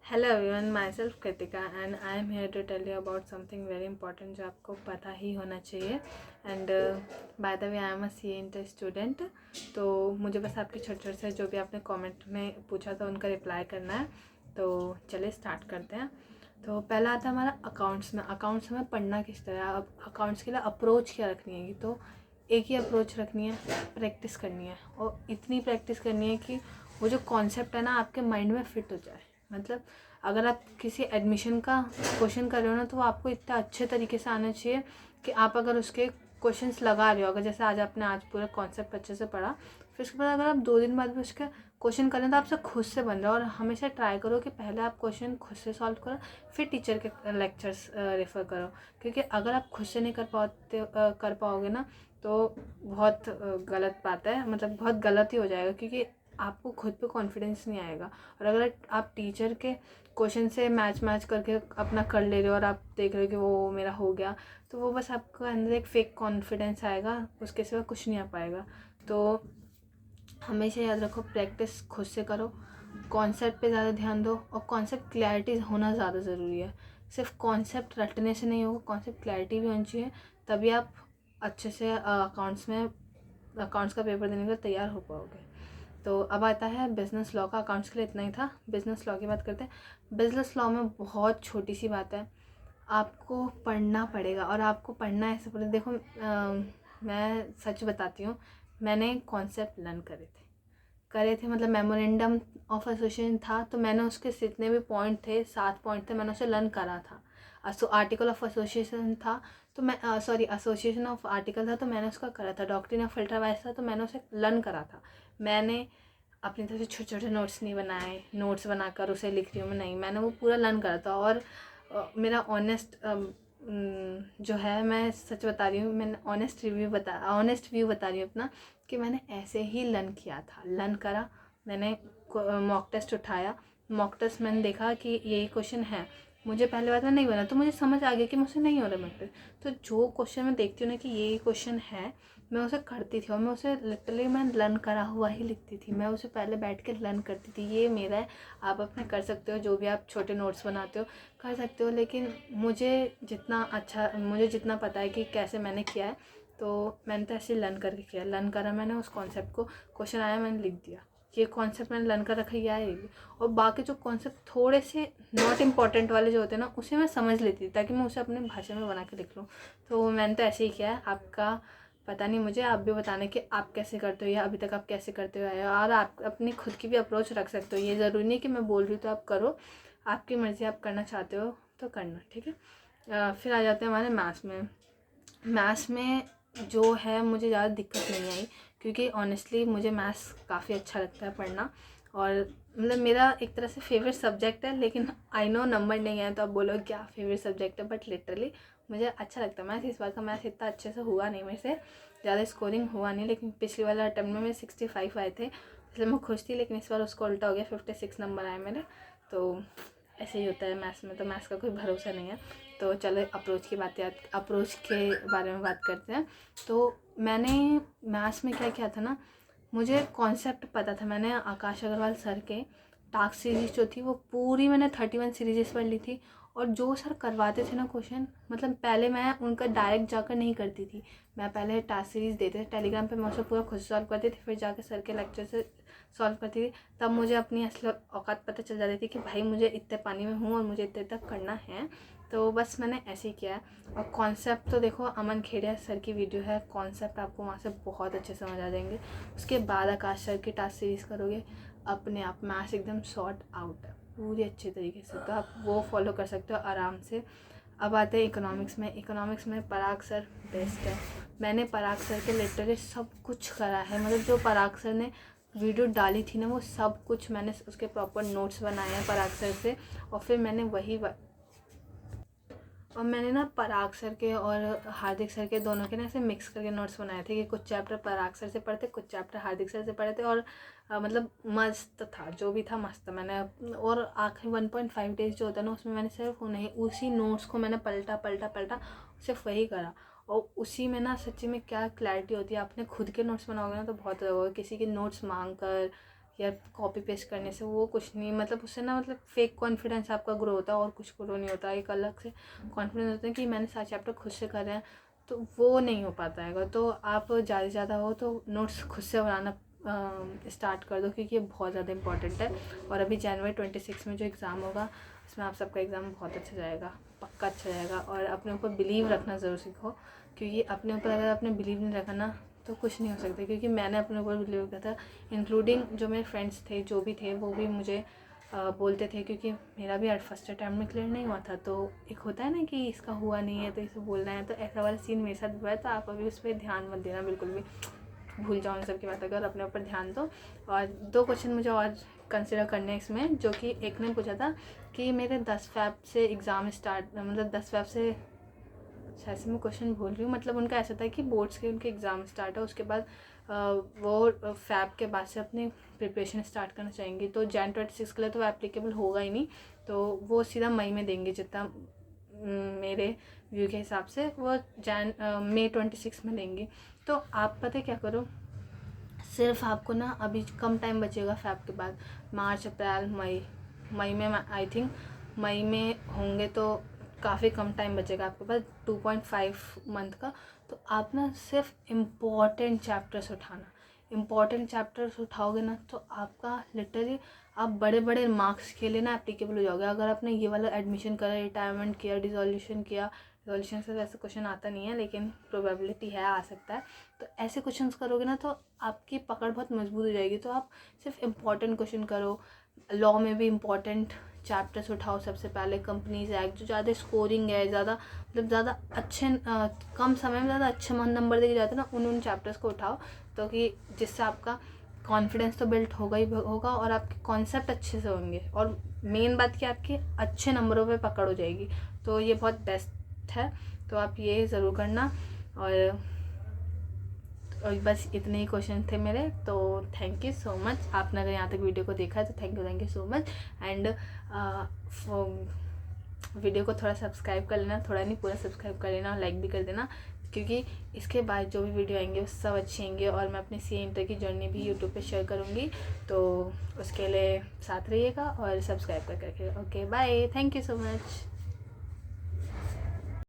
Hello everyone, myself Kritika and I am here to tell you about something very important जो आपको पता ही होना चाहिए। And by the way I am a C inter student. तो मुझे बस आपके छोटे छोटे से जो भी आपने कमेंट में पूछा था उनका रिप्लाई करना है। तो चलिए स्टार्ट करते हैं। तो पहला आता है हमारा अकाउंट्स में। अकाउंट्स में पढ़ना किस तरह, अब अकाउंट्स के लिए अप्रोच क्या रखनी है। तो एक ही अप्रोच रखनी है, प्रैक्टिस करनी है और इतनी प्रैक्टिस करनी है कि वो जो कॉन्सेप्ट है ना आपके माइंड में फिट हो जाए। मतलब अगर आप किसी एडमिशन का क्वेश्चन कर रहे हो ना तो वो आपको इतना अच्छे तरीके से आना चाहिए कि आप अगर उसके क्वेश्चंस लगा रहे हो, अगर जैसे आज पूरा कॉन्सेप्ट अच्छे से पढ़ा, फिर उसके बाद अगर आप 2 दिन बाद भी उसके क्वेश्चन करें तो आपसे खुद से बन रहा है। और हमेशा ट्राई करो कि पहले आप क्वेश्चन खुद से सॉल्व करो, फिर टीचर के लेक्चर्स रेफ़र करो। क्योंकि अगर आप खुद से नहीं कर पाओगे ना तो बहुत गलत बात है, मतलब बहुत गलत ही हो जाएगा, क्योंकि आपको खुद पे कॉन्फिडेंस नहीं आएगा। और अगर आप टीचर के क्वेश्चन से मैच करके अपना कर ले रहे हो और आप देख रहे हो कि वो मेरा हो गया, तो वो बस आपको अंदर एक फेक कॉन्फिडेंस आएगा, उसके सिवा कुछ नहीं आ पाएगा। तो हमेशा याद रखो, प्रैक्टिस खुद से करो, कॉन्सेप्ट पे ज़्यादा ध्यान दो और कॉन्सेप्ट क्लैरिटी होना ज़्यादा ज़रूरी है। सिर्फ कॉन्सेप्ट रटने से नहीं होगा, कॉन्सेप्ट क्लैरिटी भी होनी चाहिए, तभी आप अच्छे से अकाउंट्स का पेपर देने के लिए तैयार हो पाओगे। तो अब आता है बिज़नेस लॉ का। अकाउंट्स के लिए इतना ही था। बिज़नेस लॉ की बात करते हैं। बिज़नेस लॉ में बहुत छोटी सी बात है, आपको पढ़ना पड़ेगा। और आपको पढ़ना ऐसे पड़े, देखो मैं सच बताती हूँ, मैंने कॉन्सेप्ट लर्न करे थे मतलब मेमोरेंडम ऑफ एसोसिएशन था, तो मैंने उसके जितने भी पॉइंट थे, 7 पॉइंट थे, मैंने उसे लर्न करा था। आर्टिकल ऑफ एसोसिएशन था तो मैं एसोसिएशन ऑफ आर्टिकल था तो मैंने उसका करा था। डॉक्ट्रिन ऑफ अल्ट्रावायलेट था तो मैंने उसे लर्न करा था। मैंने अपनी तरफ से छोटे छोटे नोट्स नहीं बनाए, नोट्स बनाकर उसे लिख रही हूँ मैं, नहीं, मैंने वो पूरा लर्न करा था। और मेरा ऑनेस्ट जो है, मैं सच बता रही हूँ, मैंने ऑनेस्ट व्यू बता रही हूँ अपना, कि मैंने ऐसे ही लर्न किया था, लर्न करा। मैंने मॉक टेस्ट उठाया, मॉक टेस्ट मैंने देखा कि यही क्वेश्चन है, मुझे पहले बार में नहीं बना तो मुझे समझ आ गया कि मुझसे नहीं हो रहा मॉक टेस्ट। तो जो क्वेश्चन मैं देखती हूँ ना कि यही क्वेश्चन है, मैं उसे करती थी और मैं उसे लिटरली मैं लर्न करा हुआ ही लिखती थी। मैं उसे पहले बैठ के लर्न करती थी। ये मेरा है, आप अपने कर सकते हो, जो भी आप छोटे नोट्स बनाते हो कर सकते हो। लेकिन मुझे जितना पता है कि कैसे मैंने किया है, तो मैंने तो ऐसे लर्न करके किया, लर्न करा मैंने उस कॉन्सेप्ट को, क्वेश्चन आया मैंने लिख दिया, ये कॉन्सेप्ट मैंने लर्न कर रखा है। और बाकी जो कॉन्सेप्ट थोड़े से नॉट इम्पॉर्टेंट वाले जो होते हैं ना, उसे मैं समझ लेती थी ताकि मैं उसे अपने भाषा में बना के लिख लूँ। तो मैंने तो ऐसे ही किया है। आपका पता नहीं, मुझे आप भी बताना कि आप कैसे करते हो या अभी तक आप कैसे करते हो आए हो। और आप अपनी खुद की भी अप्रोच रख सकते हो, ये ज़रूरी नहीं कि मैं बोल रही हूँ तो आप करो, आपकी मर्ज़ी, आप करना चाहते हो तो करना, ठीक है। फिर आ जाते हैं हमारे मैथ्स में। मैथ्स में जो है मुझे ज़्यादा दिक्कत नहीं आई, क्योंकि ऑनेस्टली मुझे मैथ्स काफ़ी अच्छा लगता है पढ़ना। और मतलब मेरा एक तरह से फेवरेट सब्जेक्ट है। लेकिन आई नो नंबर नहीं है तो आप बोलो क्या फेवरेट सब्जेक्ट है, बट लिटरली मुझे अच्छा लगता है मैथ्स। इस बार का मैथ्स इतना अच्छे से हुआ नहीं मेरे से, ज़्यादा स्कोरिंग हुआ नहीं, लेकिन पिछले वाला अटेम्प्ट में मेरे 65 आए थे, इसलिए मैं खुश थी। लेकिन इस बार उसको उल्टा हो गया, 56 नंबर आए मेरे। तो ऐसे ही होता है मैथ्स में, तो मैथ्स का कोई भरोसा नहीं है। तो चलो अप्रोच के बारे में बात करते हैं। तो मैंने मैथ्स में क्या किया था ना, मुझे कॉन्सेप्ट पता था। मैंने आकाश अग्रवाल सर के टास्क सीरीज जो थी वो पूरी मैंने 31 सीरीजेस पढ़ ली थी। और जो सर करवाते थे ना क्वेश्चन, मतलब पहले मैं उनका डायरेक्ट जाकर नहीं करती थी, मैं पहले टास्क सीरीज देते थे टेलीग्राम पे, मैं उसे पूरा खुद सॉल्व करती थी, फिर जाकर सर के लेक्चर से सॉल्व करती थी। तब मुझे अपनी असली औकात पता चल जाती थी कि भाई मुझे इतने पानी में हूँ और मुझे इतने तक करना है। तो बस मैंने ऐसे ही किया है। और कॉन्सेप्ट तो देखो, अमन खेड़िया सर की वीडियो है, कॉन्सेप्ट आपको वहाँ से बहुत अच्छे समझ आ जाएंगे। उसके बाद आकाश सर की टास्क सीरीज़ करोगे, अपने आप मैथ्स एकदम सॉर्ट आउट है पूरी अच्छे तरीके से, तो आप वो फॉलो कर सकते हो आराम से। अब आते हैं इकोनॉमिक्स में। इकोनॉमिक्स में पराग सर बेस्ट है। मैंने पराग सर के लिटरली सब कुछ करा है, मतलब जो पराग सर ने वीडियो डाली थी ना, वो सब कुछ मैंने उसके प्रॉपर नोट्स बनाए हैं पराग सर से। और फिर मैंने ना पराग सर के और हार्दिक सर के दोनों के ना ऐसे मिक्स करके नोट्स बनाए थे कि कुछ चैप्टर पराग सर से पढ़ते, कुछ चैप्टर हार्दिक सर से पढ़े थे। और मतलब मस्त था, जो भी था मस्त था। मैंने और आखिरी 1.5 डेज जो होता है ना, उसमें मैंने सिर्फ उन्हें उसी नोट्स को मैंने पलटा पलटा पलटा सिर्फ वही करा। और उसी में ना सच्ची में क्या क्लैरिटी होती है। आपने खुद के नोट्स बनाओगे ना तो बहुत होगा, किसी के नोट्स मांग कर या कॉपी पेस्ट करने से वो कुछ नहीं, मतलब उससे ना मतलब फेक कॉन्फिडेंस आपका ग्रो होता है और कुछ ग्रो नहीं होता। एक अलग से कॉन्फिडेंस होता है कि मैंने सारे चैप्टर खुद से करे हैं, तो वो नहीं हो पाता है। तो आप ज़्यादा से ज़्यादा हो तो नोट्स खुद से बनाना स्टार्ट कर दो, क्योंकि ये बहुत ज़्यादा इंपॉर्टेंट है। और अभी जनवरी 26 में जो एग्ज़ाम होगा उसमें आप सबका एग्ज़ाम बहुत अच्छा जाएगा, पक्का अच्छा जाएगा। और अपने ऊपर बिलीव रखना ज़रूर सीखो, क्योंकि अपने ऊपर अगर आपने बिलीव नहीं रखा ना तो कुछ नहीं हो सकता। क्योंकि मैंने अपने ऊपर बिलीव किया था, इंक्लूडिंग जो मेरे फ्रेंड्स थे जो भी थे वो भी मुझे बोलते थे, क्योंकि मेरा भी फर्स्ट अटैम्प्ट में क्लियर नहीं हुआ था। तो एक होता है ना कि इसका हुआ नहीं है तो इसे बोलना है, तो ऐसा वाला सीन मेरे साथ हुआ है। तो आप अभी उस पर ध्यान मत देना बिल्कुल भी, भूल जाओ इन सब की बात, अगर अपने ऊपर ध्यान दो। और 2 क्वेश्चन मुझे और कंसिडर करने हैं इसमें, जो कि एक ने पूछा था कि मेरे 10 फ़ेब से एग्ज़ाम स्टार्ट, मतलब 10 फ़ेब से, शायद से मैं क्वेश्चन भूल रही हूँ, मतलब उनका ऐसा था कि बोर्ड्स के उनके एग्ज़ाम स्टार्ट है, उसके बाद वो फ़ेब के बाद से अपनी प्रिपरेशन स्टार्ट करना चाहेंगी। तो Jan 26 के लिए तो एप्लीकेबल होगा ही नहीं, तो वो सीधा मई में देंगे, जितना मेरे व्यू के हिसाब से वो May 26 में देंगी। तो आप पता है क्या करो, सिर्फ आपको ना अभी कम टाइम बचेगा फ़ेब के बाद, मार्च अप्रैल मई में आई थिंक मई में होंगे, तो काफ़ी कम टाइम बचेगा आपके पास, 2.5 मंथ का। तो आप ना सिर्फ इम्पॉर्टेंट चैप्टर्स उठाना, इम्पॉर्टेंट चैप्टर्स उठाओगे ना तो आपका लिटरली आप बड़े बड़े मार्क्स के लिए ना एप्लीकेबल हो जाओगे। अगर आपने ये वाला एडमिशन करा, रिटायरमेंट किया, डिसोल्यूशन किया, रिजोल्यूशन से वैसे क्वेश्चन आता नहीं है लेकिन प्रोबेबिलिटी है आ सकता है, तो ऐसे क्वेश्चंस करोगे ना तो आपकी पकड़ बहुत मजबूत हो जाएगी। तो आप सिर्फ इम्पॉर्टेंट क्वेश्चन करो, लॉ में भी इम्पॉर्टेंट चैप्टर्स उठाओ सबसे पहले, कंपनीज एक्ट जो ज़्यादा स्कोरिंग है, ज़्यादा मतलब ज़्यादा अच्छे कम समय में ज़्यादा अच्छे नंबर देके जाते हैं ना, उन चैप्टर्स को उठाओ, तो कि जिससे आपका कॉन्फिडेंस तो बिल्ड होगा ही होगा और आपके कॉन्सेप्ट अच्छे से होंगे, और मेन बात कि आपके अच्छे नंबरों पे पकड़ हो जाएगी। तो ये बहुत बेस्ट है, तो आप ये ज़रूर करना। और बस इतने ही क्वेश्चन थे मेरे, तो थैंक यू सो मच। आपने अगर यहाँ तक वीडियो को देखा है तो thank you so much. And video को थोड़ा सब्सक्राइब कर लेना, थोड़ा नहीं पूरा सब्सक्राइब कर लेना, और लाइक भी कर देना, क्योंकि इसके बाद जो भी वीडियो आएंगे वो सब अच्छे आएंगे। और मैं अपनी CA इंटर की जर्नी भी यूट्यूब पे शेयर करूँगी, तो उसके लिए साथ रहिएगा और सब्सक्राइब करके। Okay bye, thank you so much.